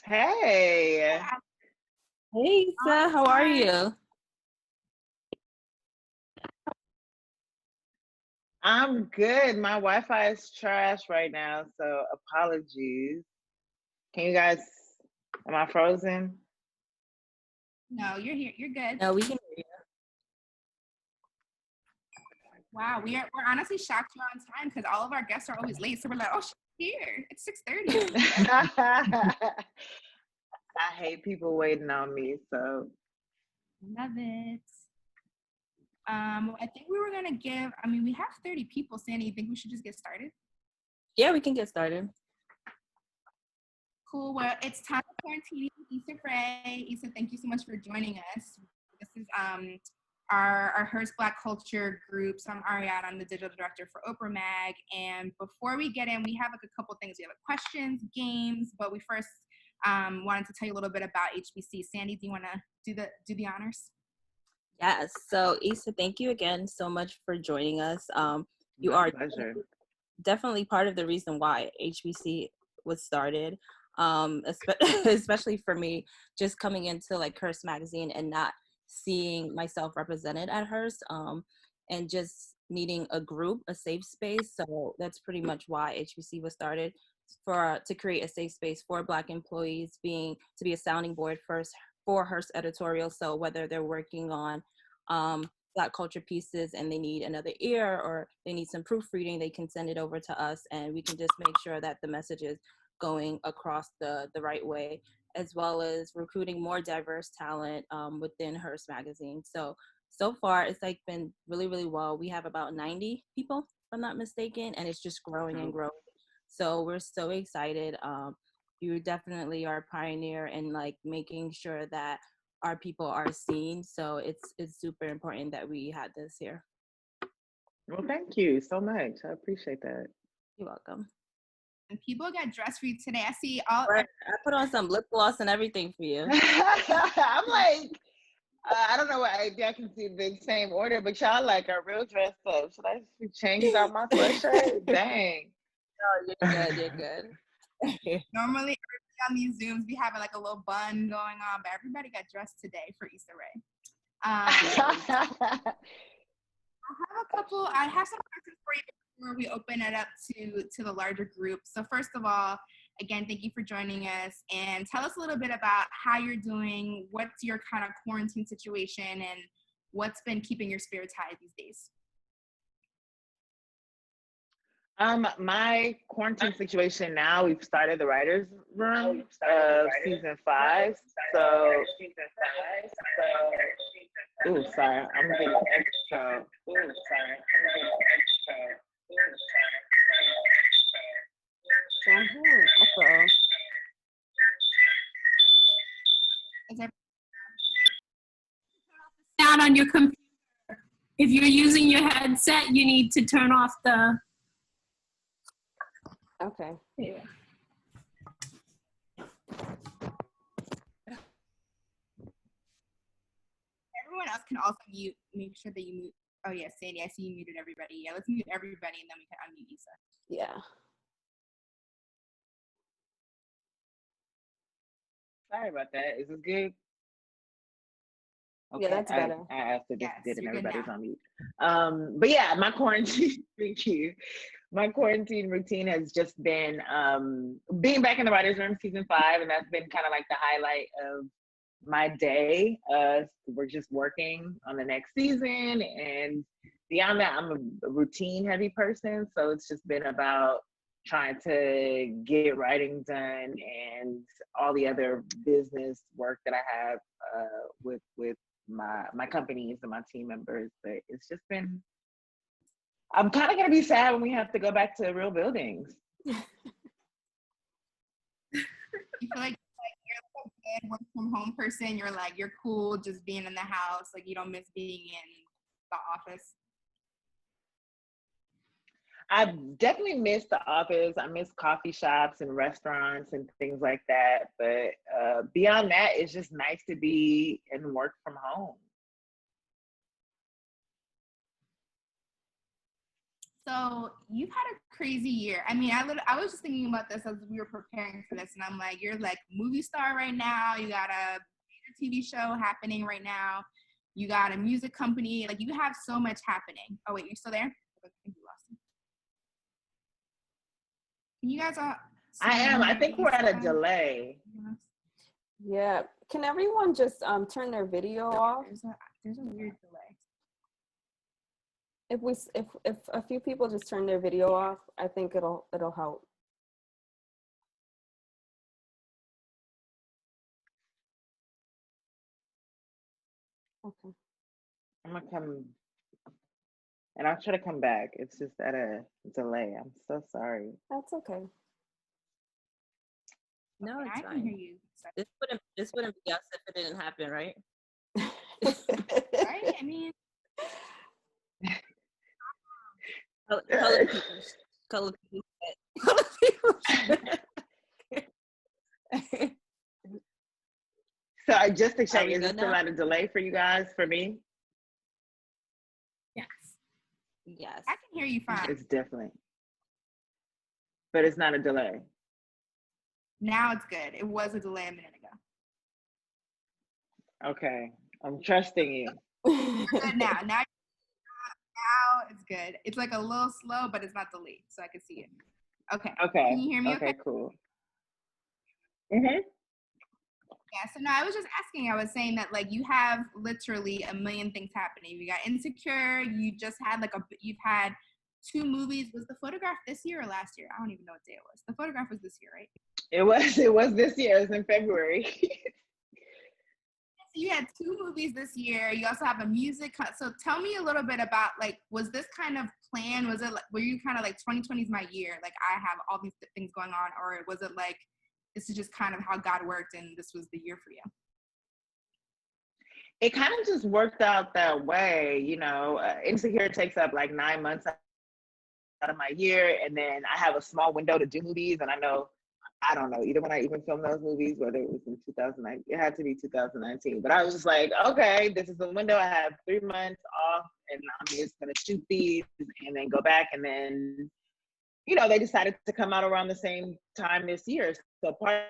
Hey, Hey, Issa, how are you? I'm good. My Wi-Fi is trash right now, so apologies. Can you guys, am I frozen? No, you're here. You're good. No, we can hear you. Wow, we're honestly shocked you're on time because all of our guests are always late. So we're like, oh, she's here. It's 6:30. I hate people waiting on me, so. Love it. I think we were gonna give. I mean, we have 30 people. Sandy, you think we should just get started? Yeah, we can get started. Cool. Well, it's time for Quarantinis with Issa Rae. Issa, thank you so much for joining us. This is our Hearst Black Culture group. So I'm Arianna. I'm the digital director for Oprah Mag. And before we get in, we have like a couple things. We have questions, games, but we first wanted to tell you a little bit about HBC. Sandy, do you want to do the honors? Yes. So, Issa, thank you again so much for joining us. You My are pleasure. definitely part of the reason why HBC was started. Especially for me, just coming into like Hearst Magazine and not seeing myself represented at Hearst, and just needing a group, a safe space. So that's pretty much why HBC was started, to create a safe space for Black employees, to be a sounding board first for Hearst editorial. So whether they're working on Black culture pieces and they need another ear or they need some proofreading, they can send it over to us and we can just make sure that the message is going across the right way, as well as recruiting more diverse talent within Hearst Magazine. So far, it's like been really, really well. We have about 90 people, if I'm not mistaken, and it's just growing and growing. So we're so excited. You definitely are a pioneer in like making sure that our people are seen. So it's super important that we had this here. Well, thank you so much. I appreciate that. You're welcome. And people got dressed for you today. I see all. Right. I put on some lip gloss and everything for you. I'm like, I don't know why I can see the same order, but y'all like are real dressed up. Should I change out my sweatshirt? Dang. No, you're good. You're good. Normally on these Zooms, we have like a little bun going on, but everybody got dressed today for Issa Rae. I have some questions for you before we open it up to the larger group. So first of all, again, thank you for joining us and tell us a little bit about how you're doing, what's your kind of quarantine situation, and what's been keeping your spirits high these days. My quarantine situation now, we've started the writer's room of season 5. Ooh, sorry, I'm getting extra. Sound on your computer. If you're using your headset, you need to turn off the. Okay. Yeah. Everyone else can also mute. Make sure that you mute. Oh yeah, Sandy, I see you muted everybody. Yeah, let's mute everybody and then we can unmute Issa. Yeah. Sorry about that. Is this good? Okay, yeah, that's better. I asked if this did and everybody's on mute. But yeah, my quarantine, thank you. My quarantine routine has just been being back in the writer's room season 5, and that's been kind of like the highlight of my day. We're just working on the next season, and beyond that, I'm a routine heavy person, so it's just been about trying to get writing done and all the other business work that I have with my companies and my team members. But it's just been, I'm kind of gonna be sad when we have to go back to real buildings. You feel like you're a good work from home person? You're cool just being in the house, like you don't miss being in the office? I definitely miss the office. I miss coffee shops and restaurants and things like that. But beyond that, it's just nice to be and work from home. So you've had a crazy year. I mean, I was just thinking about this as we were preparing for this, and I'm like, you're like movie star right now. You got a major TV show happening right now. You got a music company. Like, you have so much happening. Oh, wait, you're still there? I think we lost you. Can you guys all? I am. I think we're at a delay. Yeah. Can everyone just turn their video off? There's a weird delay. If a few people just turn their video off, I think it'll help. Okay. I'm gonna come, and I'll try to come back. It's just at a delay. I'm so sorry. That's okay. No, Okay, it's I fine. can hear you. This wouldn't be us if it didn't happen, right? Right? I mean, Color people. So I just to check, we is it good still now? at a delay for you guys? For me, yes. Yes. I can hear you fine. it's definitely, but it's not a delay. Now it's good. It was a delay a minute ago. Okay, I'm trusting you. You're good now. Now it's good. It's like a little slow, but it's not delayed, so I can see it. Okay. Okay. Can you hear me okay? Okay, cool. Mhm. Yeah, so no, I was just asking. I was saying that, like, you have literally a million things happening. You got Insecure. You just had you've had 2 movies. Was the Photograph this year or last year? I don't even know what day it was. The Photograph was this year, right? It was this year. It was in February. So you had 2 movies this year. You also have a music. So tell me a little bit about, like, was this kind of planned? Was it like, were you kind of like 2020 is my year? Like, I have all these things going on, or was it like, this is just kind of how God worked and this was the year for you? It kind of just worked out that way, you know. Insecure takes up like 9 months out of my year, and then I have a small window to do movies, and I don't know either when I even filmed those movies, whether it was in 2009, it had to be 2019. But I was just like, okay, this is the window. I have 3 months off, and I'm just gonna shoot these and then go back. And then, you know, they decided to come out around the same time this year. So part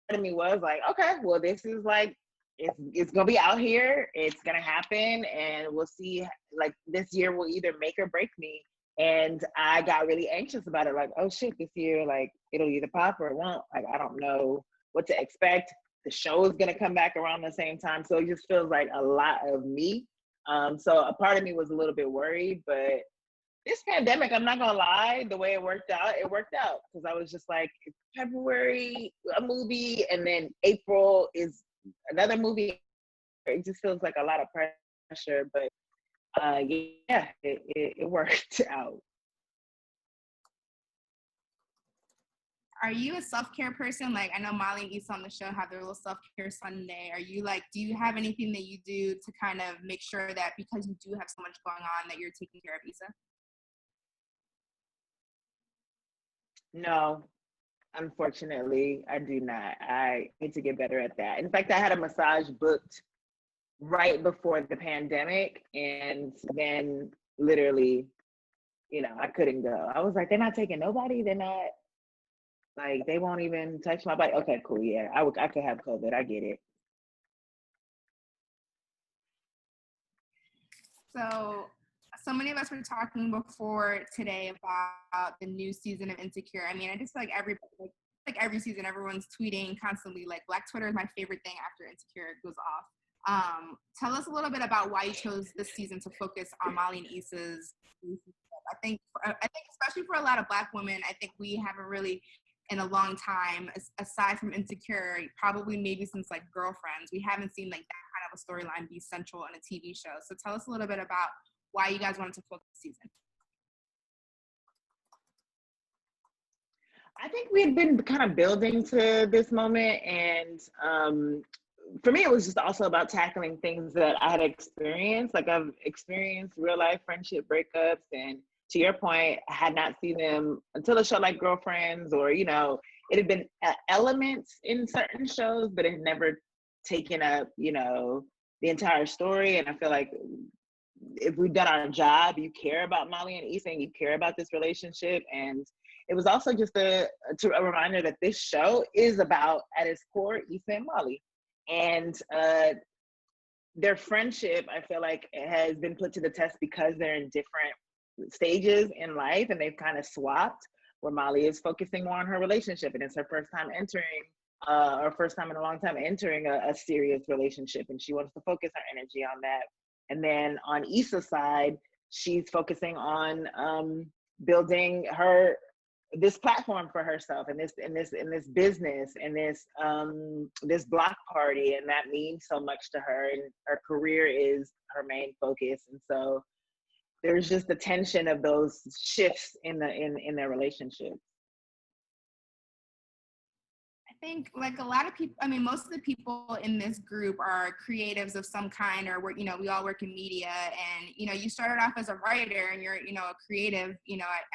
of me was like, okay, well, this is like, it's gonna be out here. It's gonna happen, and we'll see. Like, this year will either make or break me. And I got really anxious about it. Like, oh shit, this year, like, it'll either pop or it won't. Like, I don't know what to expect. The show is gonna come back around the same time, so it just feels like a lot of me. So a part of me was a little bit worried, but this pandemic, I'm not gonna lie, the way it worked out because I was just like, it's February, a movie, and then April is another movie. It just feels like a lot of pressure, but yeah, it worked out. Are you a self-care person? Like, I know Molly and Issa on the show have their little self-care Sunday. Are you like, do you have anything that you do to kind of make sure that because you do have so much going on that you're taking care of Issa? No, unfortunately, I do not. I need to get better at that. In fact, I had a massage booked right before the pandemic, and then literally, you know, I couldn't go. I was like, they're not taking nobody. They're not, like, they won't even touch my body. Okay, cool. Yeah, I could have COVID. I get it. So many of us were talking before today about the new season of Insecure. I mean, I just feel like every season, everyone's tweeting constantly. Like, Black Twitter is my favorite thing after Insecure goes off. Tell us a little bit about why you chose this season to focus on Molly and Issa's relationship. I think especially for a lot of Black women, I think we haven't really, in a long time, aside from Insecure, probably maybe since like Girlfriends, we haven't seen like that kind of a storyline be central in a TV show. So tell us a little bit about why you guys wanted to focus this season. I think we had been kind of building to this moment, and for me, it was just also about tackling things that I had experienced. Like, I've experienced real life friendship breakups, and to your point, I had not seen them until a show like Girlfriends, or, you know, it had been elements in certain shows, but it had never taken up, you know, the entire story. And I feel like if we've done our job, you care about Molly and Issa, and you care about this relationship. And it was also just a reminder that this show is about, at its core, Issa and Molly. And their friendship, I feel like, has been put to the test because they're in different stages in life, and they've kind of swapped, where Molly is focusing more on her relationship, and it's her first time entering, or first time in a long time entering a serious relationship, and she wants to focus her energy on that. And then on Issa's side, she's focusing on building this platform for herself, and this business, and this block party, and that means so much to her, and her career is her main focus. And so there's just the tension of those shifts in their relationship. I think like a lot of people, I mean, most of the people in this group are creatives of some kind, or we all work in media, and, you started off as a writer, and you're, a creative,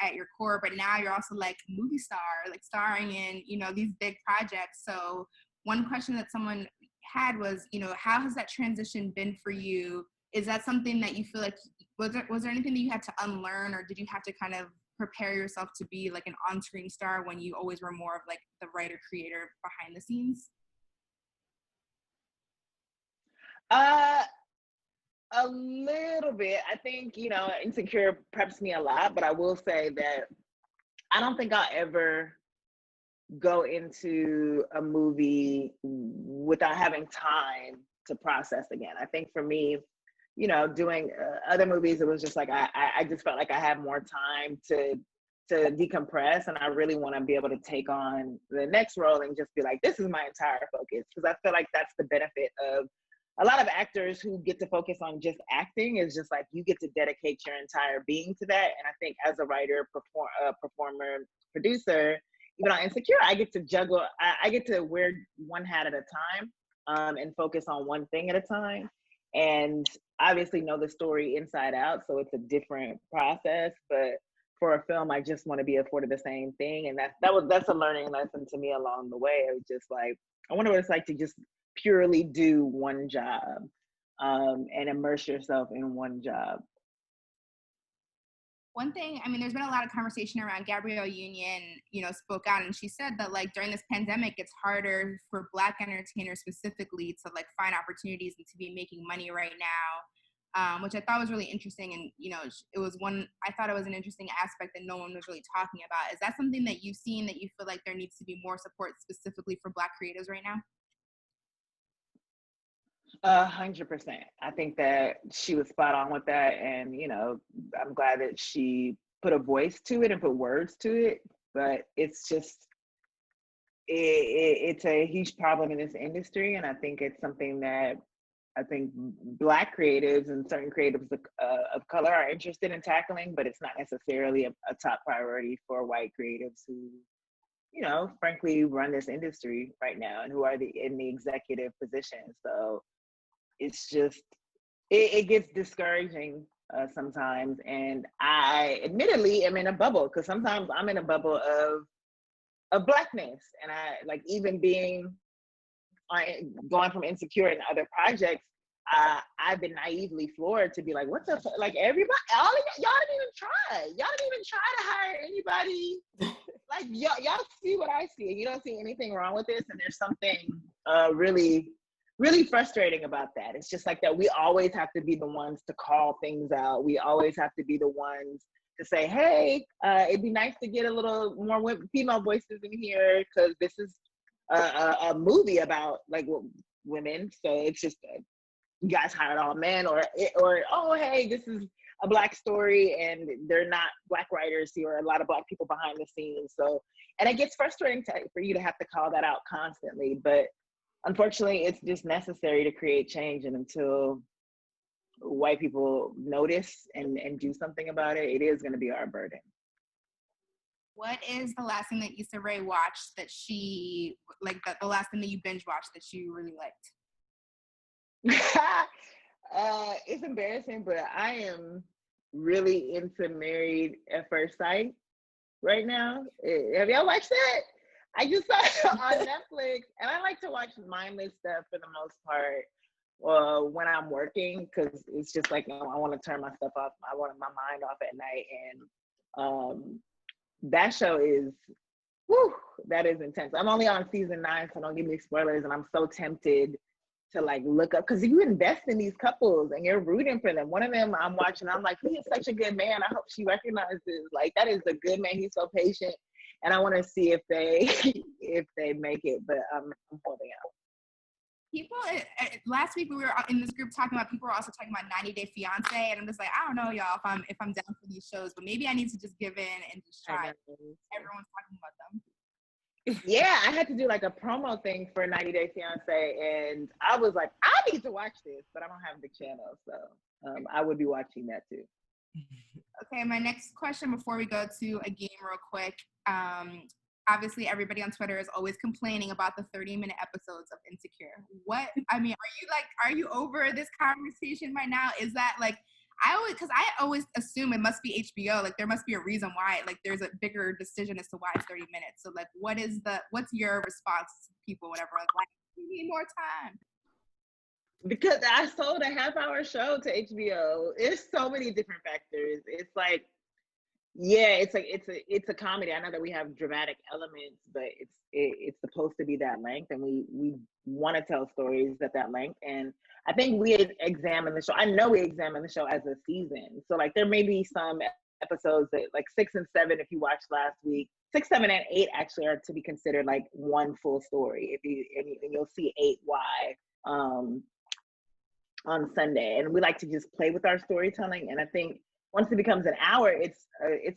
at your core, but now you're also like movie star, like starring in, these big projects. So one question that someone had was, how has that transition been for you? Is that something that you feel like, was there anything that you had to unlearn, or did you have to kind of prepare yourself to be like an on-screen star when you always were more of like the writer creator behind the scenes? A little bit. I think, Insecure preps me a lot, but I will say that I don't think I'll ever go into a movie without having time to process again. I think for me, doing other movies, it was just like I just felt like I had more time to decompress, and I really want to be able to take on the next role and just be like, this is my entire focus, because I feel like that's the benefit of a lot of actors who get to focus on just acting, is just like you get to dedicate your entire being to that. And I think as a writer, performer, producer, even on Insecure, I get to juggle, I get to wear one hat at a time, and focus on one thing at a time. And obviously know the story inside out, so it's a different process. But for a film, I just want to be afforded the same thing, and that's a learning lesson to me along the way. It was just like, I wonder what it's like to just purely do one job, and immerse yourself in one job. One thing, I mean, there's been a lot of conversation around Gabrielle Union, spoke out, and she said that like during this pandemic, it's harder for Black entertainers specifically to like find opportunities and to be making money right now, which I thought was really interesting. And, I thought it was an interesting aspect that no one was really talking about. Is that something that you've seen, that you feel like there needs to be more support specifically for Black creatives right now? 100%. I think that she was spot on with that. And, I'm glad that she put a voice to it and put words to it, but it's just, it's a huge problem in this industry. And I think it's something that I think Black creatives and certain creatives of color are interested in tackling, but it's not necessarily a top priority for white creatives who, frankly, run this industry right now and who are in the executive position. So it's just, it gets discouraging sometimes. And I admittedly am in a bubble, because sometimes I'm in a bubble of Blackness. And I like, even going from Insecure and other projects, I've been naively floored to be like, what the fuck? Like, everybody, all of y'all didn't even try. Y'all didn't even try to hire anybody. Like, y'all see what I see, and you don't see anything wrong with this. And there's something really, really frustrating about that. It's just like that we always have to be the ones to call things out. We always have to be the ones to say, hey, it'd be nice to get a little more female voices in here, because this is a movie about like women. So it's just you guys hired all men, or oh, hey, this is a Black story and they're not Black writers here, or a lot of Black people behind the scenes. So, and it gets frustrating for you to have to call that out constantly, but unfortunately it's just necessary to create change. And until white people notice and do something about it, it is going to be our burden. What is the last thing that Issa Rae watched that she, like the last thing that you binge watched that you really liked? It's embarrassing, but I am really into Married at First Sight right now. Have y'all watched that? I just saw it on Netflix, and I like to watch mindless stuff for the most part. when I'm working, because it's just like, I want to turn my stuff off. I want my mind off at night. And that show is, whew, that is intense. I'm only on season 9, so don't give me spoilers. And I'm so tempted to like look up, because you invest in these couples and you're rooting for them. One of them I'm watching, I'm like, he is such a good man. I hope she recognizes, like, that is a good man. He's so patient. And I want to see if they if they make it, but I'm holding out. People, last week we were in this group talking about, people were also talking about 90 Day Fiance, and I'm just like, I don't know, y'all, if I'm down for these shows, but maybe I need to just give in and just try. Everyone's talking about them. Yeah, I had to do like a promo thing for 90 Day Fiance, and I was like, I need to watch this, but I don't have the channel, so I would be watching that too. Okay, my next question before we go to a game real quick. Obviously, everybody on Twitter is always complaining about the 30-minute episodes of Insecure. Are you over this conversation right now? Is that like, I always assume it must be HBO. Like, there must be a reason why. Like, there's a bigger decision as to why it's 30 minutes. So, like, what's your response to people, whatever? Like, we need more time. Because I sold a half-hour show to HBO. It's so many different factors. It's like, yeah, it's a comedy. I know that we have dramatic elements, but it's supposed to be that length, and we want to tell stories at that length. And I think we examine the show. I know we examine the show as a season. So like, there may be some episodes that like 6 and 7, if you watched last week, 6, 7, and 8 actually are to be considered like one full story. And you'll see 8Y on Sunday. And we like to just play with our storytelling. And I think once it becomes an hour, it's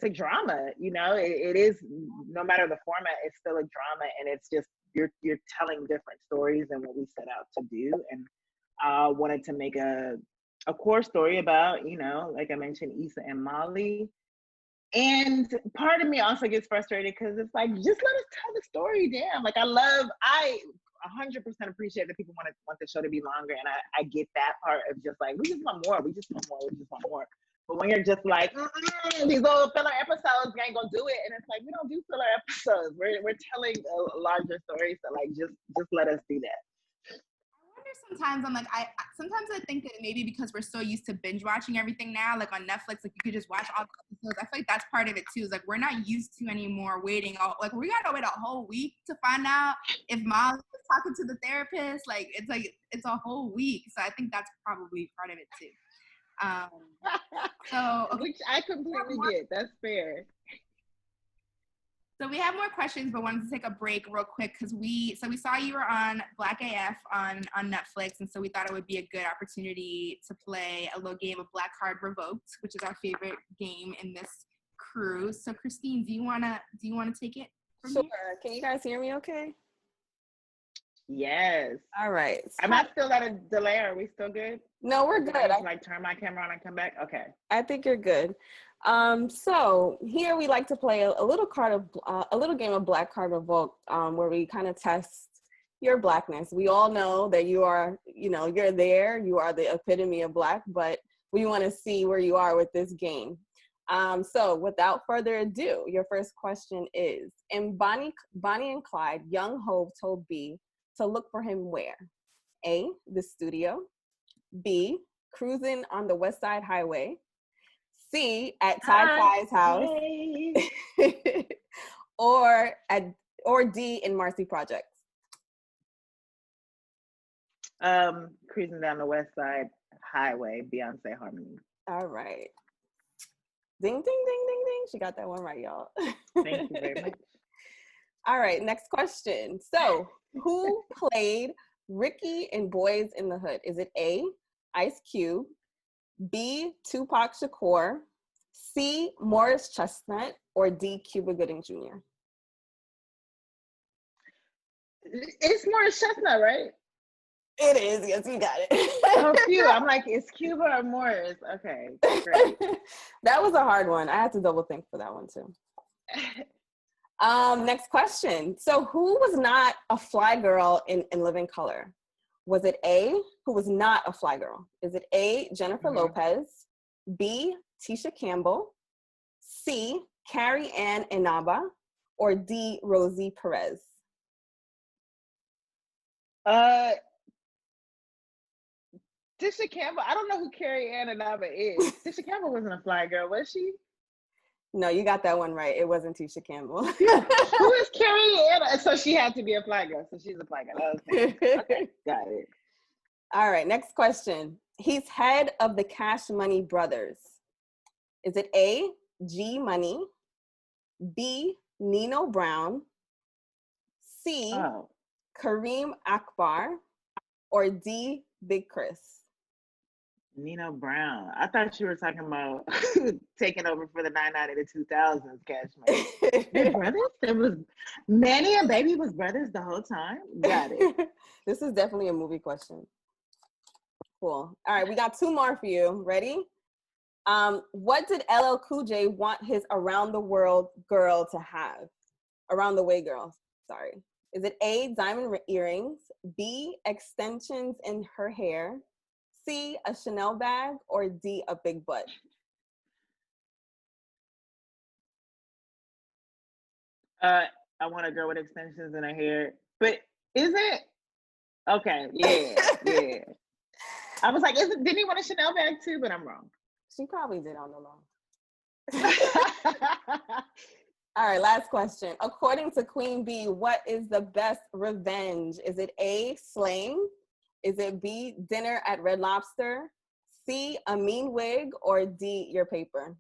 a drama, you know. It is, no matter the format, it's still a drama, and it's just you're telling different stories than what we set out to do. And I wanted to make a core story about, you know, like I mentioned, Issa and Molly. And part of me also gets frustrated because it's like, just let us tell the story. Damn, like I 100% appreciate that people want the show to be longer, and I get that part of just like, we just want more. But when you're just like, these little filler episodes ain't gonna do it, and it's like, we don't do filler episodes. We're telling a larger story, so like, just let us do that. I wonder sometimes, I'm like, sometimes I think that maybe because we're so used to binge watching everything now, like on Netflix, like you could just watch all the episodes. I feel like that's part of it too. Is like, we're not used to anymore waiting. Like, we gotta wait a whole week to find out if Molly is talking to the therapist. Like it's a whole week. So I think that's probably part of it too. Which I completely get. That's fair. So we have more questions, but wanted to take a break real quick because we saw you were on Black AF on Netflix, and so we thought it would be a good opportunity to play a little game of Black Card Revoked, which is our favorite game in this crew. So Christine, do you wanna take it from Sure. here? Can you guys hear me okay? Yes. All right. Am I still at a delay? Are we still good? No, we're good. I like turn my camera on and come back. Okay. I think you're good. So here we like to play a little game of Black Card Revolt, where we kind of test your Blackness. We all know that you are, you're there. You are the epitome of Black, but we want to see where you are with this game. So without further ado, your first question is: in Bonnie and Clyde, young Hove told B to look for him where? A, the studio. B, cruising on the West Side Highway. C, at Ty Ty's house. or D, in Marcy Projects. Cruising down the West Side Highway, Beyonce Harmony. All right. Ding, ding, ding, ding, ding. She got that one right, y'all. Thank you very much. All right, next question. So, who played Ricky in Boys in the Hood? Is it A, Ice Cube, B, Tupac Shakur, C, Morris Chestnut, or D, Cuba Gooding Jr.? It's Morris Chestnut, right? It is. Yes, you got it. Oh, phew. I'm like, is Cuba or Morris? Okay, great. That was a hard one. I had to double think for that one too. Next question. So who was not a fly girl in Living Color? Was it A, who was not a fly girl? Is it A, Jennifer Lopez, B, Tisha Campbell, C, Carrie Ann Inaba, or D, Rosie Perez? Tisha Campbell. I don't know who Arianna Davis is. Tisha Campbell wasn't a fly girl, was she? No, you got that one right. It wasn't Tisha Campbell. Who is Arianna? So she had to be a fly girl. So she's a fly girl. Okay, got it. All right, next question. He's head of the Cash Money Brothers. Is it A, G Money, B, Nino Brown, C, Kareem Akbar, or D, Big Chris? Nino Brown. I thought you were talking about taking over for the 99 and the 2000s Cash Money. They're brothers? There was Manny and Baby was brothers the whole time? Got it. This is definitely a movie question. Cool. All right, we got two more for you. Ready? What did LL Cool J want his Around the World girl to have? Around the Way girl, sorry. Is it A, diamond earrings, B, extensions in her hair, C, a Chanel bag, or D, a big butt? I want a girl with extensions in her hair. But is it? Okay, yeah. I was like, didn't he want a Chanel bag too? But I'm wrong. She probably did on the low. All right, last question. According to Queen Bee, what is the best revenge? Is it A, slaying? Is it B, dinner at Red Lobster? C, a mean wig? Or D, your paper?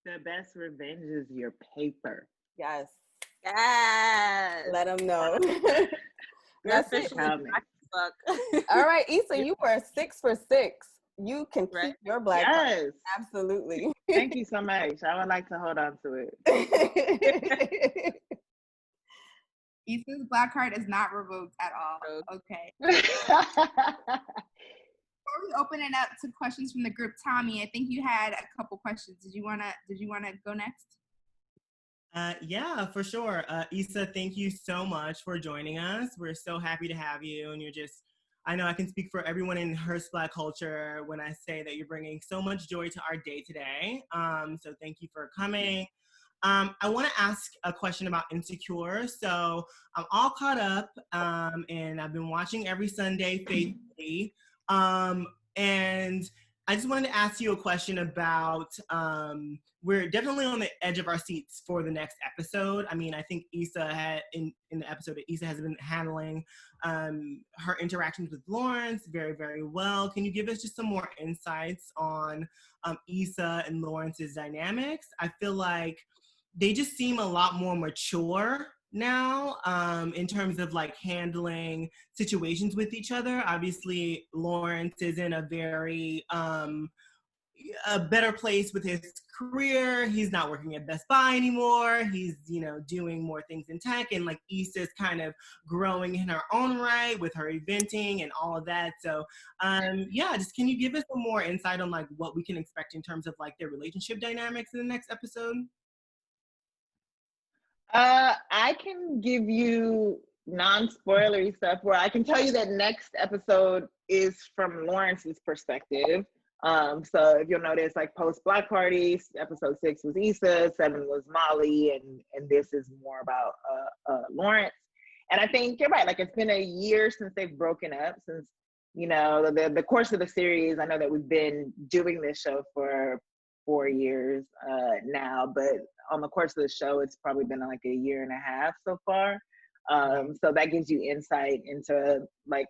The best revenge is your paper. Yes. Yes. Let them know. That's it. All right, Issa, you were 6 for 6. You can keep your black card. Absolutely. Thank you so much. I would like to hold on to it. Issa's black card is not revoked at all. Okay. Before we open it up to questions from the group, Tommy, I think you had a couple questions. Did you wanna go next? Yeah, for sure. Issa, thank you so much for joining us. We're so happy to have you, and I know I can speak for everyone in Hearst Black Culture when I say that you're bringing so much joy to our day today. So thank you for coming. I want to ask a question about Insecure. So I'm all caught up, and I've been watching every Sunday faithfully. And I just wanted to ask you a question about, we're definitely on the edge of our seats for the next episode. I mean, I think Issa had, in the episode that Issa has been handling her interactions with Lawrence very, very well. Can you give us just some more insights on Issa and Lawrence's dynamics? I feel like they just seem a lot more mature now in terms of like handling situations with each other. Obviously, Lawrence is in a very a better place with his career. He's not working at Best Buy anymore. He's, doing more things in tech, and like Issa's kind of growing in her own right with her eventing and all of that. So just can you give us some more insight on like what we can expect in terms of like their relationship dynamics in the next episode? I can give you non-spoilery stuff where I can tell you that next episode is from Lawrence's perspective. So if you'll notice, like post Block Party, episode 6 was Issa, 7 was Molly, and this is more about Lawrence. And I think you're right. Like it's been a year since they've broken up. Since the course of the series, I know that we've been doing this show for 4 years now, but on the course of the show, it's probably been like a year and a half so far. So that gives you insight into like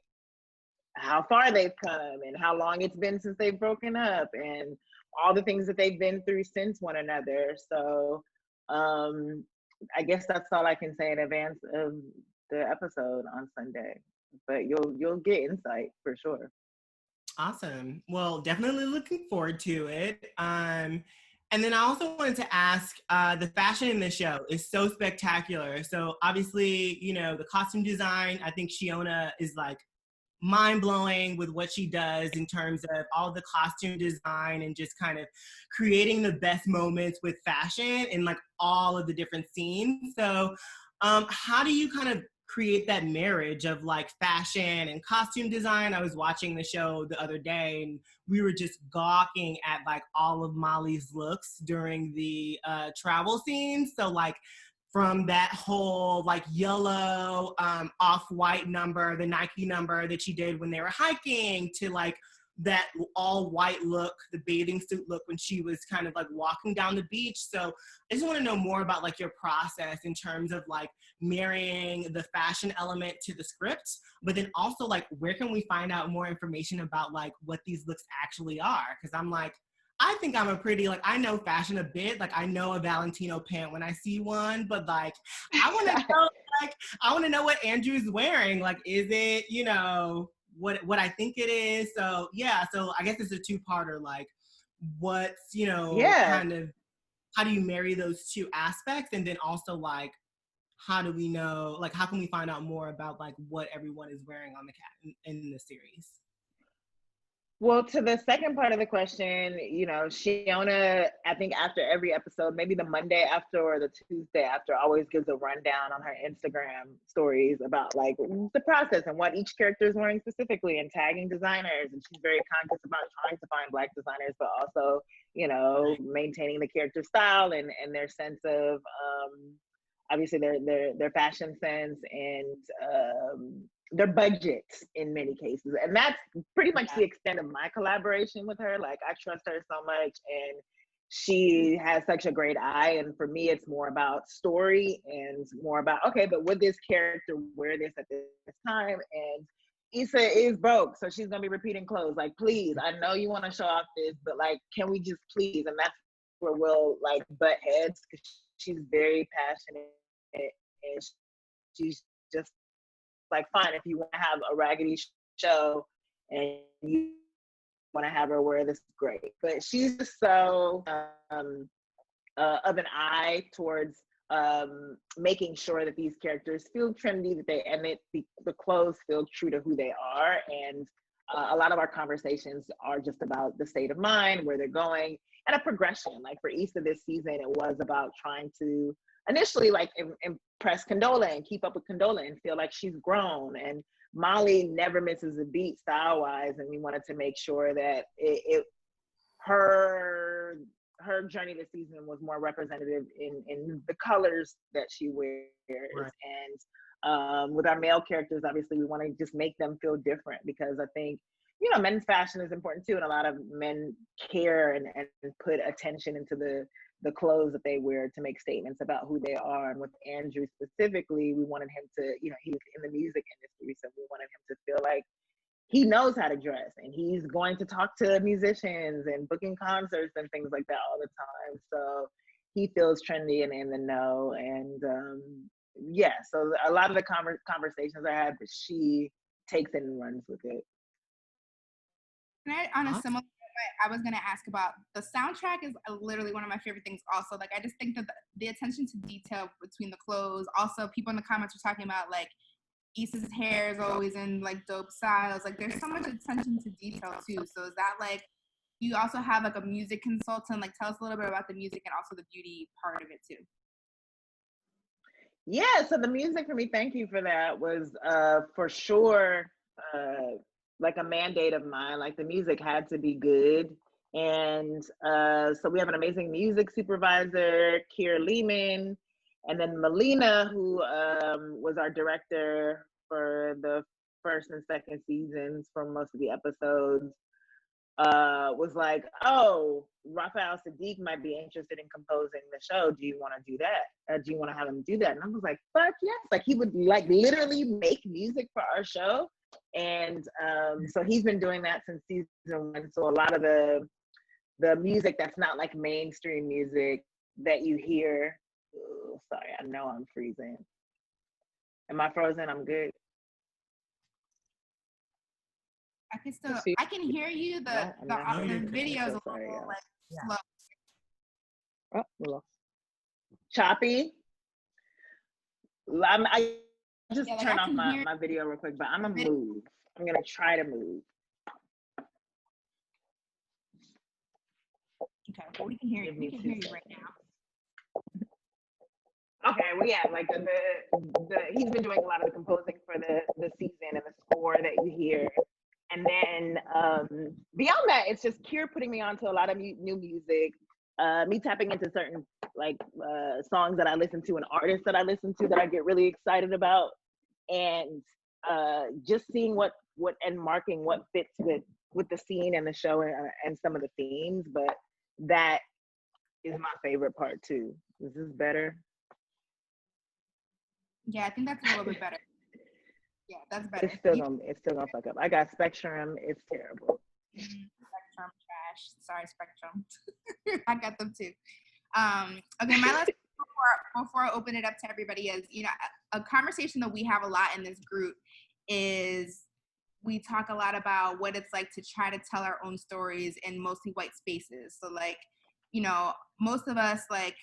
how far they've come and how long it's been since they've broken up and all the things that they've been through since one another. So I guess that's all I can say in advance of the episode on Sunday, but you'll get insight for sure. Awesome. Well, definitely looking forward to it. And then I also wanted to ask, the fashion in the show is so spectacular. So obviously, the costume design, I think Shiona is like mind-blowing with what she does in terms of all the costume design and just kind of creating the best moments with fashion in like all of the different scenes. So how do you kind of create that marriage of like fashion and costume design? I was watching the show the other day and we were just gawking at like all of Molly's looks during the travel scenes. So like from that whole like yellow off-white number, the Nike number that she did when they were hiking, to like that all white look, the bathing suit look when she was kind of like walking down the beach. So I just want to know more about like your process in terms of like marrying the fashion element to the script, but then also like where can we find out more information about like what these looks actually are? Because I'm like, I think I'm a pretty, like, I know fashion a bit. Like, I know a Valentino pant when I see one, but like, I want to know, like, I want to know what Andrew's wearing. Like, is it, you know, what I think it is? So yeah, so I guess it's a two-parter. Like, what's, you know, kind of, how do you marry those two aspects? And then also like, how do we know, like, how can we find out more about like what everyone is wearing on the cat in the series? Well, to the second part of the question, you know, Shiona, I think after every episode, maybe the Monday after or the Tuesday after, always gives a rundown on her Instagram stories about like the process and what each character is wearing specifically, and tagging designers. And she's very conscious about trying to find Black designers, but also, you know, maintaining the character style and their sense of, obviously their fashion sense and their budget in many cases. And that's pretty much the extent of my collaboration with her. Like, I trust her so much, and she has such a great eye. And for me, it's more about story and more about, okay, but would this character wear this at this time? And Issa is broke, so she's gonna be repeating clothes. Like, please, I know you want to show off this, but like, can we just please? And that's where we'll like butt heads, because she's very passionate, and she's just like, fine, if you want to have a raggedy show and you want to have her wear this, great. But she's just so of an eye towards making sure that these characters feel trendy, that the clothes feel true to who they are. And a lot of our conversations are just about the state of mind, where they're going, and a progression. Like for Issa this season, it was about trying to initially like impress Condola and keep up with Condola and feel like she's grown. And Molly never misses a beat style wise, and we wanted to make sure that her journey this season was more representative in the colors that she wears. Right. And with our male characters, obviously we want to just make them feel different, because I think, you know, men's fashion is important too, and a lot of men care and put attention into the clothes that they wear to make statements about who they are. And with Andrew specifically, we wanted him to, you know, he was in the music industry, so we wanted him to feel like he knows how to dress, and he's going to talk to musicians and booking concerts and things like that all the time. So he feels trendy and in the know. And yeah, so a lot of the conversations I had, she takes it and runs with it. On a similar note, I was going to ask about the soundtrack. Is literally one of my favorite things also. Like, I just think that the attention to detail between the clothes. Also, people in the comments were talking about like Issa's hair is always in like dope styles. Like, there's so much attention to detail too. So is that like, you also have like a music consultant? Like, tell us a little bit about the music and also the beauty part of it too. Yeah, so the music for me, thank you for that, was for sure like a mandate of mine. Like, the music had to be good. And so we have an amazing music supervisor, Kier Lehman, and then Melina, who was our director for the first and second seasons for most of the episodes, was like, oh, Raphael Sadiq might be interested in composing the show. Do you want to do that? Do you want to have him do that? And I was like, fuck yes. Like, he would like literally make music for our show. And so he's been doing that since season one. So a lot of the music that's not like mainstream music that you hear. Oh, sorry, I know I'm freezing. Am I frozen? I'm good. I can hear you. The video is a little like slow. Oh, choppy. I just turn off my video real quick, but I'm gonna move. I'm gonna try to move. Okay, well, we can hear you. We can hear you right now. Okay, well, yeah, like he's been doing a lot of the composing for the season and the score that you hear. And then beyond that, it's just Kier putting me onto a lot of new music, me tapping into certain like songs that I listen to and artists that I listen to that I get really excited about, and just seeing what and marking what fits with the scene and the show and some of the themes. But that is my favorite part too. Is this better? Yeah, I think that's a little bit better. Yeah, that's better. It's still gonna fuck up. I got Spectrum. It's terrible. Spectrum trash. Sorry, Spectrum. I got them too. Okay, my last before I open it up to everybody is, you know, a conversation that we have a lot in this group is we talk a lot about what it's like to try to tell our own stories in mostly white spaces. So like, you know, most of us, like,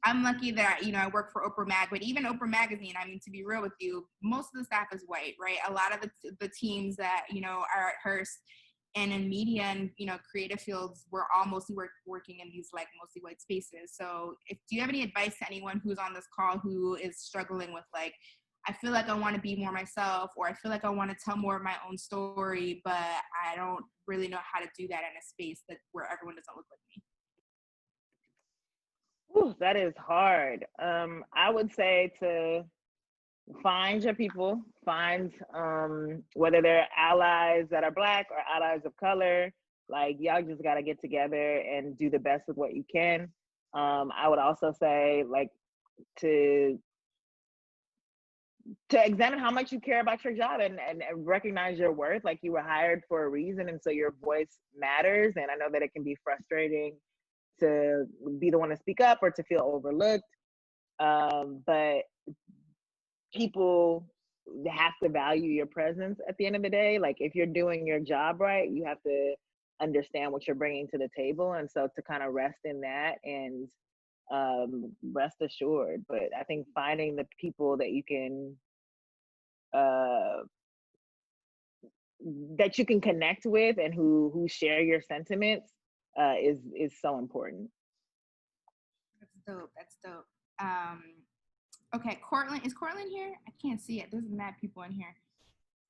I'm lucky that, you know, I work for Oprah Mag, but even Oprah Magazine, I mean, to be real with you, most of the staff is white, right? A lot of the teams that, you know, are at Hearst and in media and, you know, creative fields, we're all mostly working in these like mostly white spaces. So do you have any advice to anyone who's on this call who is struggling with like, I feel like I want to be more myself, or I feel like I want to tell more of my own story, but I don't really know how to do that in a space where everyone doesn't look like me? Ooh, that is hard. I would say to find your people, find whether they're allies that are Black or allies of color. Like, y'all just gotta get together and do the best with what you can. I would also say, like, to examine how much you care about your job and recognize your worth. Like, you were hired for a reason, and so your voice matters. And I know that it can be frustrating to be the one to speak up or to feel overlooked. But people have to value your presence at the end of the day. Like, if you're doing your job right, you have to understand what you're bringing to the table. And so to kind of rest in that and rest assured. But I think finding the people that you can connect with and who share your sentiments is so important. That's dope. Okay, Cortland, is Cortland here? I can't see it. There's mad people in here.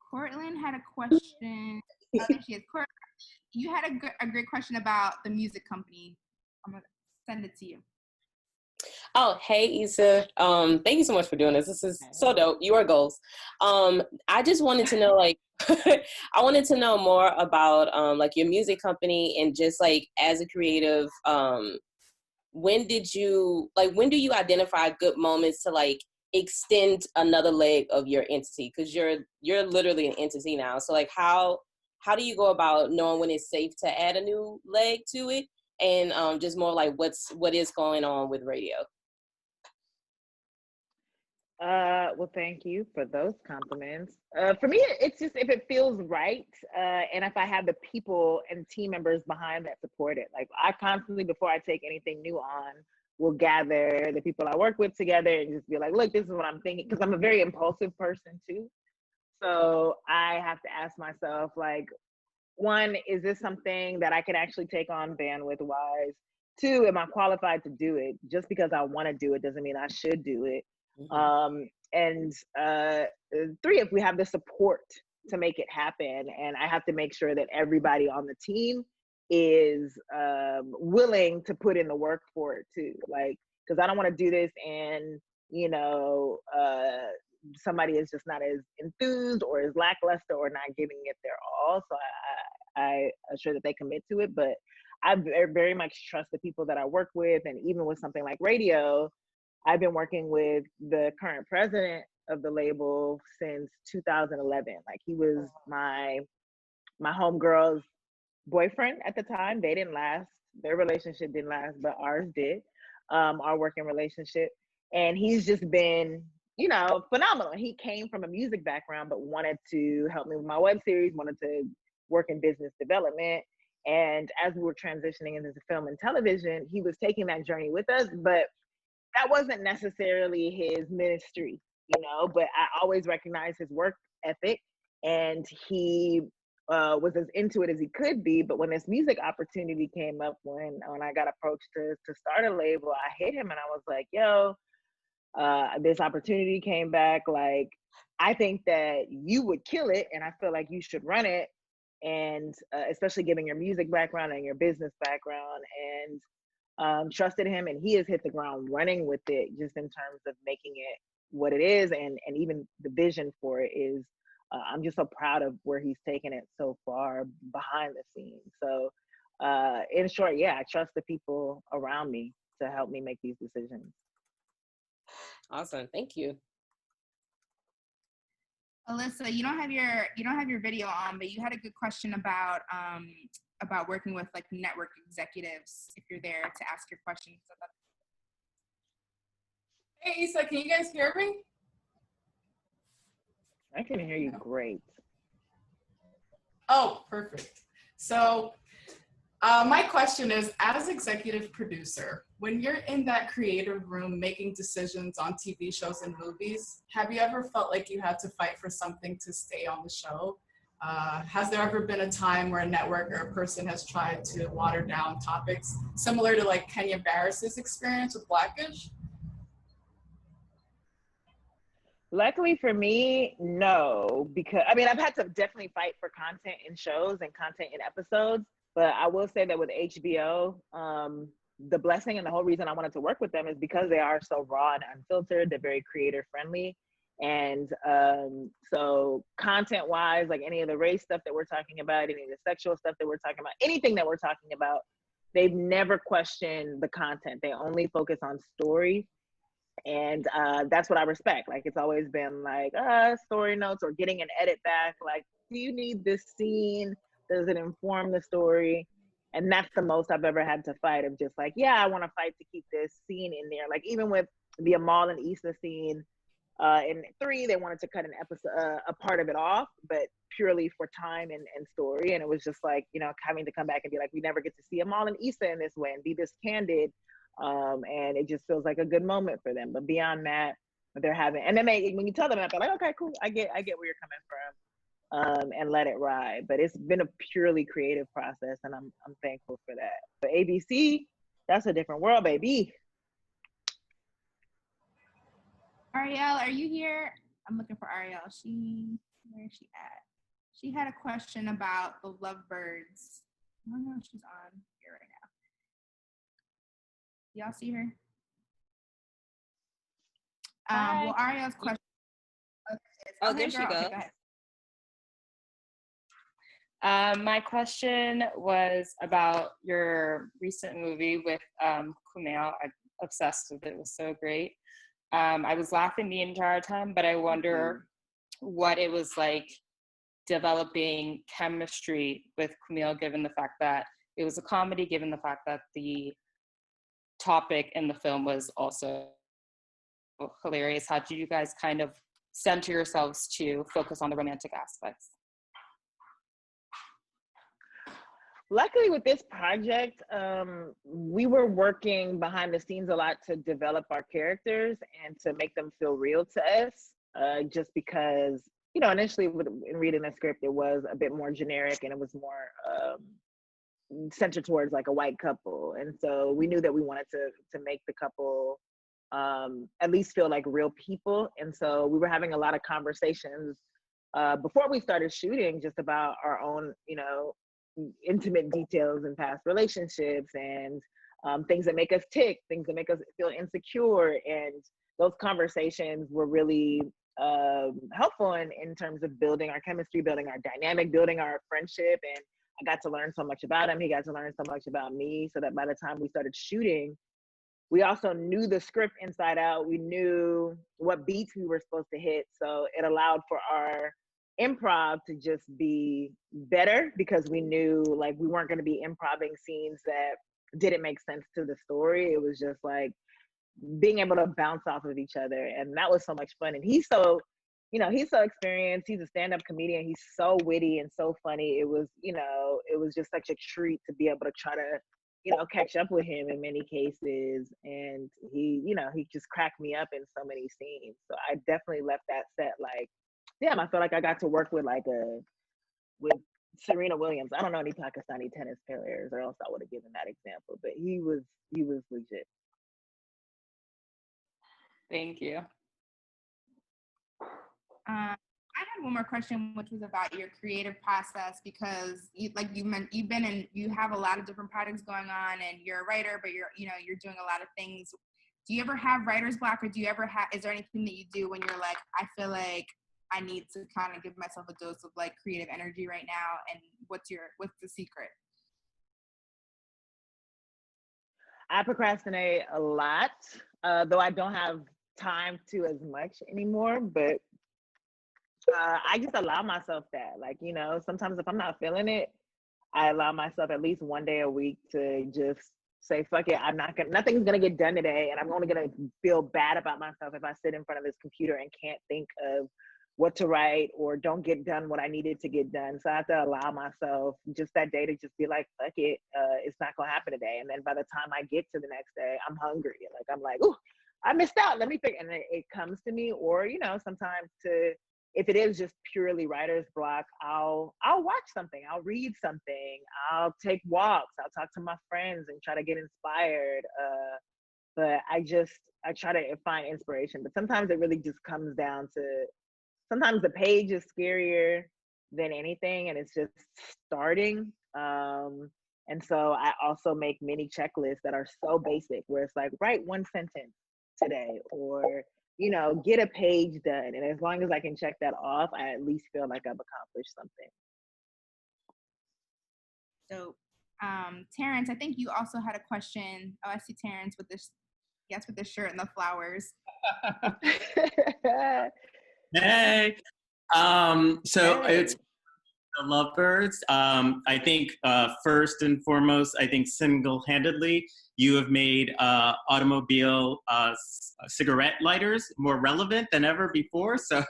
Cortland had a question. Oh, there she is. Cortland, you had a great question about the music company. I'm gonna send it to you. Oh, hey, Issa. Thank you so much for doing this. This is so dope. You are goals. I just wanted to know, like, I wanted to know more about, like, your music company and just, like, as a creative, when do you identify good moments to, like, extend another leg of your entity? Because you're literally an entity now. So, like, how do you go about knowing when it's safe to add a new leg to it? And just more like what is going on with radio? Well, thank you for those compliments. For me, it's just if it feels right, and if I have the people and team members behind that support it. Like, I constantly, before I take anything new on, will gather the people I work with together and just be like, look, this is what I'm thinking, because I'm a very impulsive person too. So I have to ask myself, like, one, is this something that I could actually take on bandwidth wise? Two, am I qualified to do it? Just because I want to do it doesn't mean I should do it. Mm-hmm. And three, if we have the support to make it happen, and I have to make sure that everybody on the team is willing to put in the work for it too. Like, because I don't want to do this and, you know, somebody is just not as enthused or is lackluster or not giving it their all. So I assure that they commit to it. But I very much trust the people that I work with. And even with something like radio, I've been working with the current president of the label since 2011. Like, he was my homegirl's boyfriend at the time. They didn't last. Their relationship didn't last, but ours did. Our working relationship. And he's just been, you know, phenomenal. He came from a music background, but wanted to help me with my web series, wanted to work in business development. And as we were transitioning into film and television, he was taking that journey with us, but that wasn't necessarily his ministry, you know, but I always recognized his work ethic, and he was as into it as he could be. But when this music opportunity came up, when I got approached to start a label, I hit him and I was like, yo, this opportunity came back. Like, I think that you would kill it, and I feel like you should run it. And especially given your music background and your business background. And trusted him, and he has hit the ground running with it, just in terms of making it what it is, and even the vision for it is. I'm just so proud of where he's taken it so far behind the scenes. So, in short, yeah, I trust the people around me to help me make these decisions. Awesome, thank you. Alyssa, you don't have your video on, but you had a good question about working with like network executives. If you're there to ask your questions. Hey, Issa, can you guys hear me? I can hear you great. Oh, perfect. So my question is, as executive producer, when you're in that creative room making decisions on TV shows and movies, have you ever felt like you had to fight for something to stay on the show? Has there ever been a time where a network or a person has tried to water down topics similar to like Kenya Barris's experience with Blackish? Luckily for me, no, because I mean, I've had to definitely fight for content in shows and content in episodes, but I will say that with HBO, the blessing and the whole reason I wanted to work with them is because they are so raw and unfiltered. They're very creator friendly. And so content wise, like any of the race stuff that we're talking about, any of the sexual stuff that we're talking about, anything that we're talking about, they've never questioned the content. They only focus on story. And that's what I respect. Like, it's always been like story notes or getting an edit back. Like, do you need this scene? Does it inform the story? And that's the most I've ever had to fight, of just like, yeah, I want to fight to keep this scene in there. Like, even with the Amal and Issa scene in 3, they wanted to cut an episode, a part of it off, but purely for time and story. And it was just like, you know, having to come back and be like, we never get to see Amal and Issa in this way and be this candid. And it just feels like a good moment for them. But beyond that, they're having, and then when you tell them that, they're like, okay, cool, I get where you're coming from, and let it ride. But it's been a purely creative process, and I'm thankful for that. But ABC, that's a different world, baby. Ariel, are you here? I'm looking for Ariel. Where is she at? She had a question about the lovebirds. I don't know if she's on here right now. Y'all see her? Well, Ariel's question. Oh, there she goes. Okay, go ahead. My question was about your recent movie with Kumail. I'm obsessed with it. It was so great. I was laughing the entire time, but I wonder what it was like developing chemistry with Kumail, given the fact that it was a comedy, given the fact that the topic in the film was also hilarious. How did you guys kind of center yourselves to focus on the romantic aspects? Luckily with this project, we were working behind the scenes a lot to develop our characters and to make them feel real to us, just because, you know, initially in reading the script, it was a bit more generic and it was more centered towards like a white couple. And so we knew that we wanted to make the couple at least feel like real people. And so we were having a lot of conversations before we started shooting, just about our own, you know, intimate details in past relationships and things that make us tick, things that make us feel insecure. And those conversations were really helpful in terms of building our chemistry, building our dynamic, building our friendship. And I got to learn so much about him. He got to learn so much about me, so that by the time we started shooting, we also knew the script inside out. We knew what beats we were supposed to hit. So it allowed for our improv to just be better, because we knew like we weren't going to be improving scenes that didn't make sense to the story. It was just like being able to bounce off of each other. And that was so much fun. And he's so, you know, he's so experienced. He's a stand-up comedian. He's so witty and so funny. It was, you know, it was just such a treat to be able to try to, you know, catch up with him in many cases. And he, you know, he just cracked me up in so many scenes. So I definitely left that set like, damn, I feel like I got to work with with Serena Williams. I don't know any Pakistani tennis players, or else I would have given that example. But he was legit. Thank you. I have one more question, which was about your creative process, because you have a lot of different projects going on, and you're a writer, but you're doing a lot of things. Do you ever have writer's block, or is there anything that you do when you're like, I feel like I need to kind of give myself a dose of like creative energy right now? And what's the secret? I procrastinate a lot, though I don't have time to as much anymore, but I just allow myself that. Like, sometimes if I'm not feeling it, I allow myself at least one day a week to just say, fuck it, nothing's gonna get done today, and I'm only gonna feel bad about myself if I sit in front of this computer and can't think of what to write or don't get done what I needed to get done. So I have to allow myself just that day to just be like, fuck it, it's not gonna happen today. And then by the time I get to the next day, I'm hungry. Like, I'm like, ooh, I missed out. Let me think. And it comes to me. Or, sometimes if it is just purely writer's block, I'll watch something, I'll read something, I'll take walks, I'll talk to my friends and try to get inspired. But I try to find inspiration. But sometimes it really just comes down to, sometimes the page is scarier than anything, and it's just starting. And so I also make mini checklists that are so basic, where it's like, write one sentence today, or get a page done. And as long as I can check that off, I at least feel like I've accomplished something. So, Terrence, I think you also had a question. Oh, I see Terrence with the shirt and the flowers. Hey. It's the Lovebirds. I think first and foremost, I think single-handedly, you have made automobile cigarette lighters more relevant than ever before. So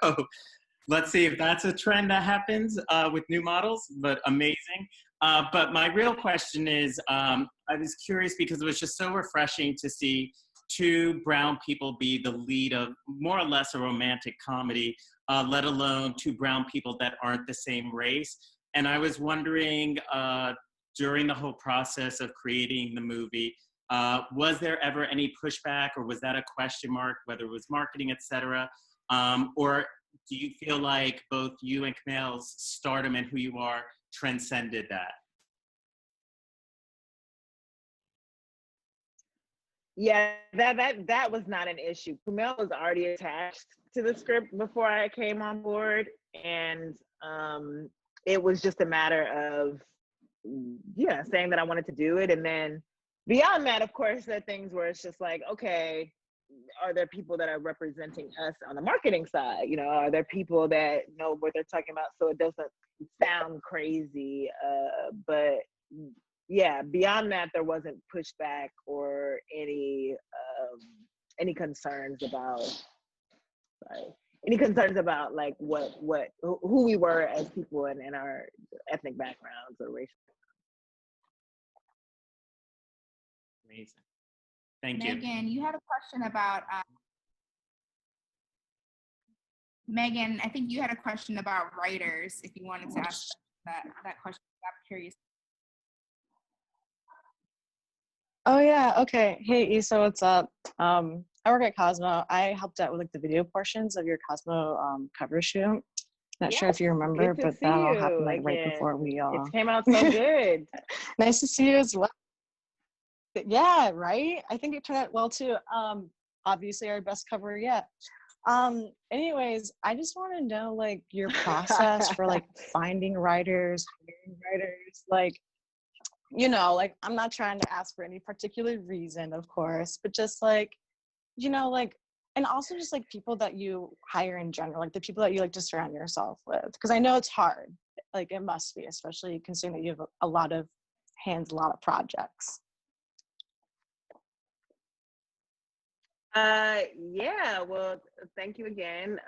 let's see if that's a trend that happens with new models, but amazing. But my real question is, I was curious because it was just so refreshing to see two brown people be the lead of more or less a romantic comedy, let alone two brown people that aren't the same race. And I was wondering, during the whole process of creating the movie, was there ever any pushback, or was that a question mark, whether it was marketing, et cetera? Or do you feel like both you and Kumail's stardom and who you are transcended that? Yeah, that was not an issue. Kumail was already attached to the script before I came on board, and it was just a matter of saying that I wanted to do it. And then beyond that, of course, there are things where it's just like, okay, are there people that are representing us on the marketing side? Are there people that know what they're talking about so it doesn't sound crazy? But yeah, beyond that, there wasn't pushback or any concerns about like who we were as people and our ethnic backgrounds or racial. Amazing. Thank you. Megan, you had a question about Megan, I think you had a question about writers, if you wanted to ask that question. I'm curious. Oh yeah, okay. Hey Issa, what's up? I work at Cosmo. I helped out with like the video portions of your Cosmo cover shoot. Not sure if you remember, but that all happened like right before we all. It came out so good. Nice to see you as well. Yeah, right? I think it turned out well too. Obviously our best cover yet. Anyways, I just want to know like your process for like finding writers, hiring writers, like, like I'm not trying to ask for any particular reason, of course, but just like, like, and also just like people that you hire in general, like the people that you like to surround yourself with, because I know it's hard, like it must be, especially considering that you have a lot of hands, a lot of projects. Yeah, well, thank you again.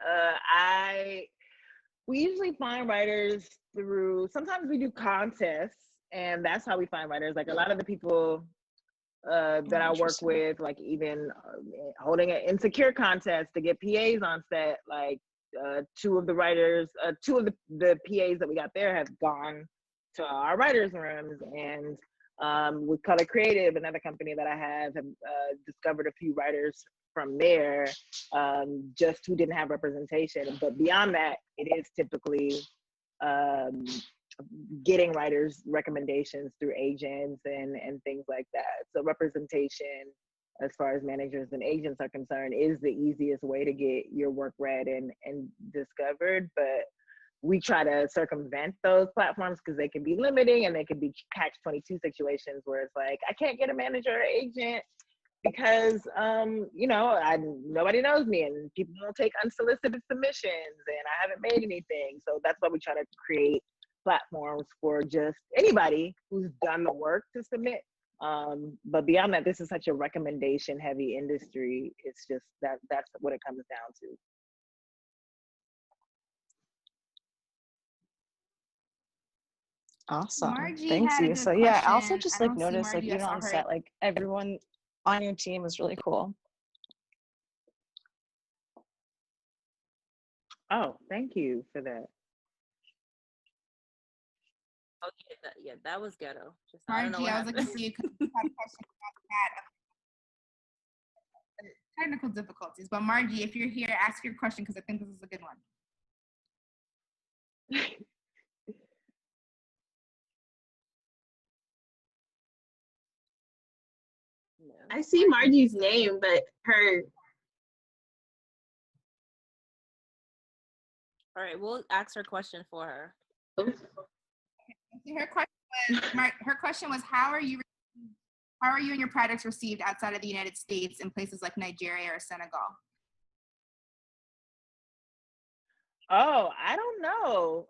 We usually find writers through, sometimes we do contests, and that's how we find writers. Like a lot of the people that I work with, like even holding an Insecure contest to get PAs on set, like two of the PAs that we got there have gone to our writers' rooms. And with Color Creative, another company that I have discovered a few writers from there, just who didn't have representation. But beyond that, it is typically getting writers recommendations through agents and things like that. So representation, as far as managers and agents are concerned, is the easiest way to get your work read and discovered. But we try to circumvent those platforms because they can be limiting, and they can be catch-22 situations where it's like, I can't get a manager or agent because nobody knows me, and people don't take unsolicited submissions, and I haven't made anything. So that's why we try to create platforms for just anybody who's done the work to submit. But beyond that, this is such a recommendation heavy industry. It's just that's what it comes down to. Awesome. Margie Thanks, had a you. good So yeah, I also question. just I like don't see noticed like Margie. I even saw on her. set, like everyone on your team was really cool. Oh, thank you for that. Oh yeah, that was ghetto. Just I don't know Margie, what I was looking happened. for you because you had a question about that. Technical difficulties. But Margie, if you're here, ask your question because I think this is a good one. I see Margie's name, but her. All right, we'll ask her question for her. Her question was how are you and your products received outside of the United States in places like Nigeria or Senegal? Oh, I don't know.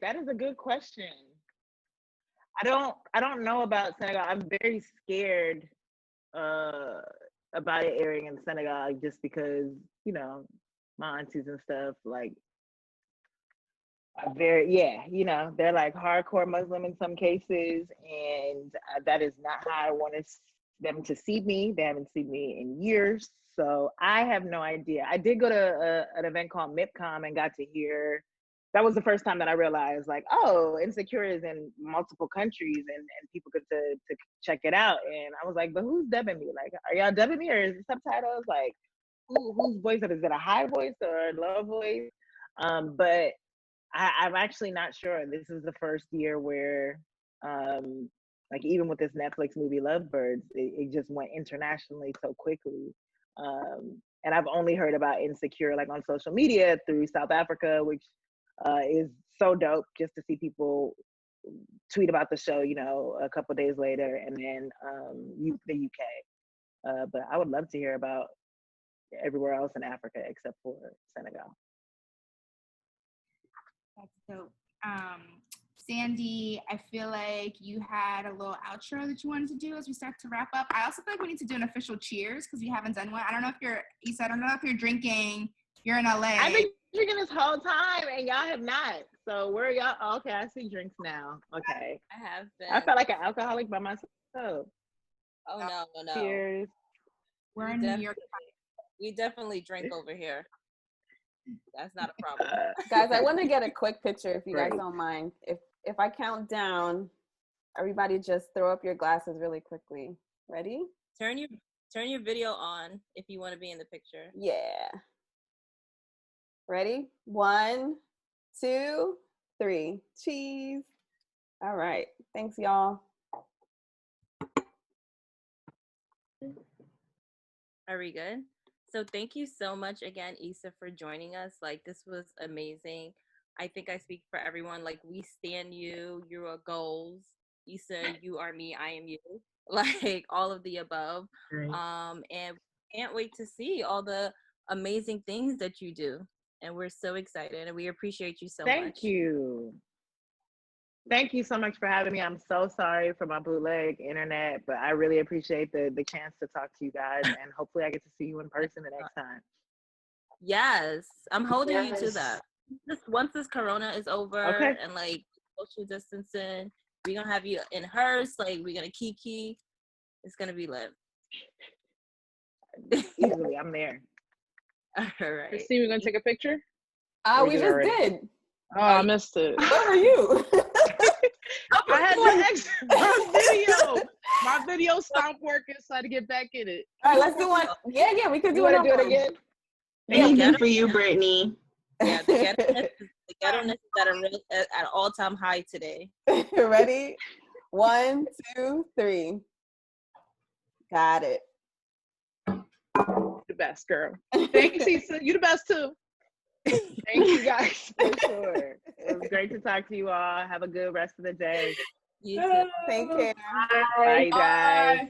That is a good question. I don't know about Senegal. I'm very scared about it airing in Senegal just because, my aunties and stuff, like, they're like hardcore Muslim in some cases, and that is not how I want them to see me. They haven't seen me in years, so I have no idea. I did go to an event called MIPCOM and got to hear. That was the first time that I realized, like, oh, Insecure is in multiple countries, and people get to check it out. And I was like, but who's dubbing me? Like, are y'all dubbing me, or is it subtitles? Like, whose voice is it? Is it a high voice or a low voice? But I'm actually not sure. This is the first year where, like, even with this Netflix movie Lovebirds, it just went internationally so quickly. And I've only heard about Insecure like on social media through South Africa, which is so dope just to see people tweet about the show, a couple days later, and then the UK. But I would love to hear about everywhere else in Africa except for Senegal. That's dope. Sandy, I feel like you had a little outro that you wanted to do as we start to wrap up. I also feel like we need to do an official cheers because we haven't done one. I don't know if Issa, I don't know if you're drinking. You're in LA. I've been drinking this whole time and y'all have not. So where are y'all? Oh, okay, I see drinks now. Okay. I have been. I felt like an alcoholic by myself. Oh no. Cheers. We're in New York. We definitely drink over here. That's not a problem. Guys, I want to get a quick picture if you guys don't mind. If I count down, everybody just throw up your glasses really quickly. Ready? Turn your video on if you want to be in the picture. Yeah. Ready? 1, 2, 3. Cheese. All right. Thanks, y'all. Are we good? So thank you so much again, Issa, for joining us. Like, this was amazing. I think I speak for everyone. Like, we stand you. You are goals. Issa, you are me. I am you. Like, all of the above. Right. And can't wait to see all the amazing things that you do. And we're so excited, and we appreciate you so much. Thank you. Thank you so much for having me. I'm so sorry for my bootleg internet, but I really appreciate the chance to talk to you guys, and hopefully I get to see you in person the next time. Yes, I'm holding you to that. Once this corona is over, okay, and like social distancing, we're gonna have you in Hearst, like we're gonna kiki. It's gonna be lit. Easily, I'm there. All right. Christine, we're gonna take a picture? We just did. Oh, I missed it. Where were you? I had the extra video. My video stopped working, so I had to get back in it. All right, let's do one. Yeah, we could do it. Do it again. Anything for you, Brittany. Yeah, the ghetto-ness is at all-time high today. Ready? 1, 2, 3. Got it. The best, girl. Thanks, Issa. You the best too. Thank you guys for sure. It was great to talk to you all. Have a good rest of the day. You too. Take care. Bye, guys.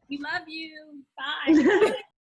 We love you. Bye.